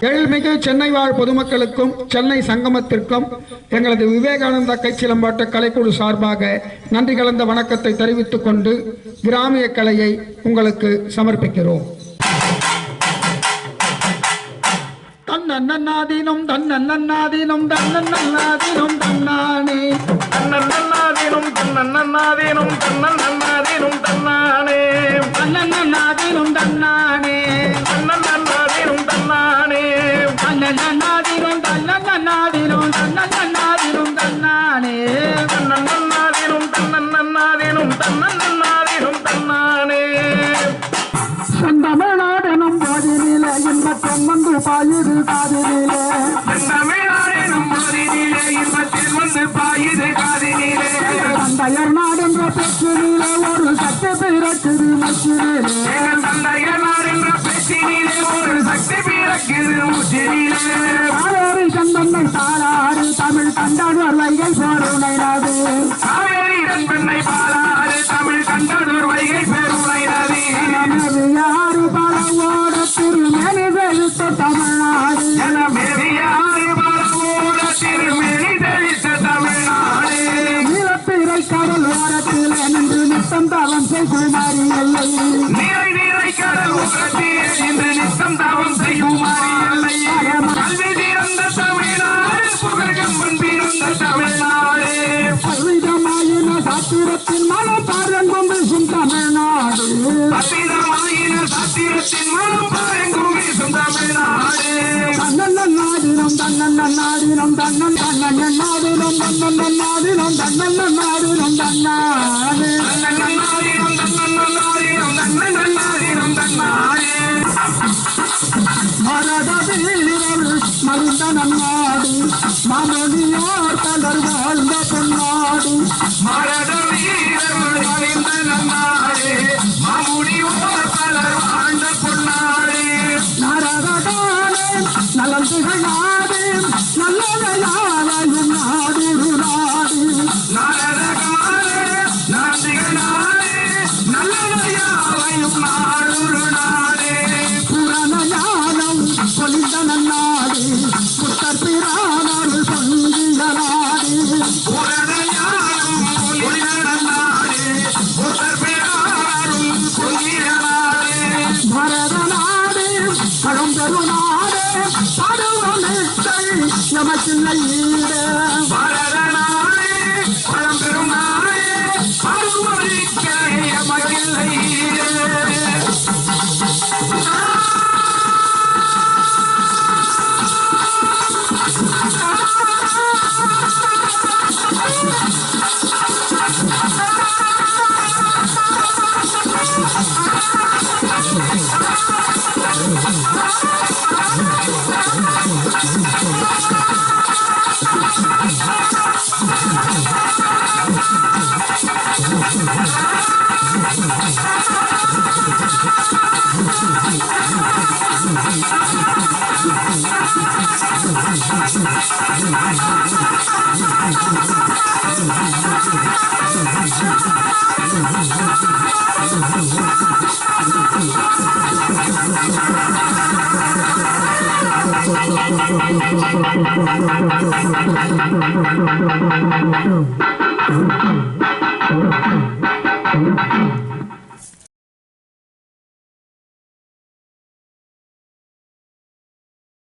எழில்மிகு சென்னை வாழ் பொதுமக்களுக்கும் சென்னை சங்கமத்திற்கும் எங்களது விவேகானந்தா கைச்சிலம்பாட்ட கலைக்குழு சார்பாக நன்றி கலந்த வணக்கத்தை தெரிவித்துக் கொண்டு கிராமிய கலையை உங்களுக்கு சமர்ப்பிக்கிறோம். தன்னன்னாதீனம் தன்னன்னாதீனம் தன்னன்னாதீனம் தன்னானே தன்னன்னாதீனம் தன்னன்னாதீனம் தன்னன்னாதீனம் தன்னானே தன்னன்னாதீனம் தன்னானே தன்னன்னாதீனம் தன்னானே தன்னன்னாதீனம் தன்னன்னாதீனம் தன்னன்னாதீனம் தன்னானே தன்னன்னாதீனம் தன்னன்னாதீனம் தன்னன்னாதீனம் தன்னானே செந்தமிழ்நாடெனும் போதினிலே இன்பத்தம் வந்து பாயுது காதினிலே செந்தமிழ்நாடெனும் போதினிலே இன்பத்தில் வந்து பாயுது காதினிலே தந்தையர் நாடென்ற பேச்சினிலே ஒரு சக்தி பிறக்குது மச்சினிலே தந்தையர் நாடென்ற பேச்சினிலே ஒரு சக்தி பிறக்குது முச்சினிலே காவேரி சந்தன்னை தாளாறு தமிழ் கண்டனர் வைகை போருணை நாடு காவேரி பெண்ணை பாலாறு தமிழ் கண்டனர் வைகை பெருமை நதி யாரு பலவோட திருமணி வெளுத்த தமிழ்நாடு மெரியாறு பலவோட திருமணி தெளித்த தமிழ்நாடு நீலப்பிறை கடல் ஓரத்தில் நின்று நித்தம் தவம் செய்குமாரி எல்லை நீரை கடல் ஓரத்தில் இன்று நித்தம் தவம் செய்யுமாரி எல்லை கல்வி திறந்த தமிழ்நாடு புகழ்கம்பன் பிறந்த தமிழ்நாடு பல்விதமாயின சாத்திரத்தின் மனப்பாரன் வீசும் தமிழ்நாடு பல்விதமாயின சாத்திரத்தின் மனப்பாரங்கும் வீசும் தமிழ்நாடு தன்னன்னாடினம் தன்னன்னாடினம் தன்னன் தன்னன்னாடினம் தன்னன்னாடினம் தன்னன்னாடினம் தன்னாடு தன்னன்னாடினம் தன்னன்னாடினம் தன்னன்னாடினம் தன்னாடு மரத வீரர் மருந்த நன்னாடு மாமணியார் தளர் வாழ்ந்த பொன்னாடு மரத வீரர்கள் மறைந்த நன்னாடு மாமுடியோர் பலர் வாழ்ந்த பொன்னாடு நரகதானே நலம் திகழாது நல்லதையாரையும் நாடு நாடு நாடகாரே நாதிகளாரே நல்லதையாவையும் நாடு நாடே புராண ஞானம் பொலிந்த நன்னாடு புத்தர் பிராணர் சொல்லிய நாடு உரணையாரும் புலின நாடே புத்தர் பேராரும் புலிய நாடே பரத நாடு பழம்பெரு நாடு பருவமிட்டை எமக்கில்லை ஈடு பாரத நாடே பழம்பெரும் நாடே பருவமிக்க எமக்கில்லை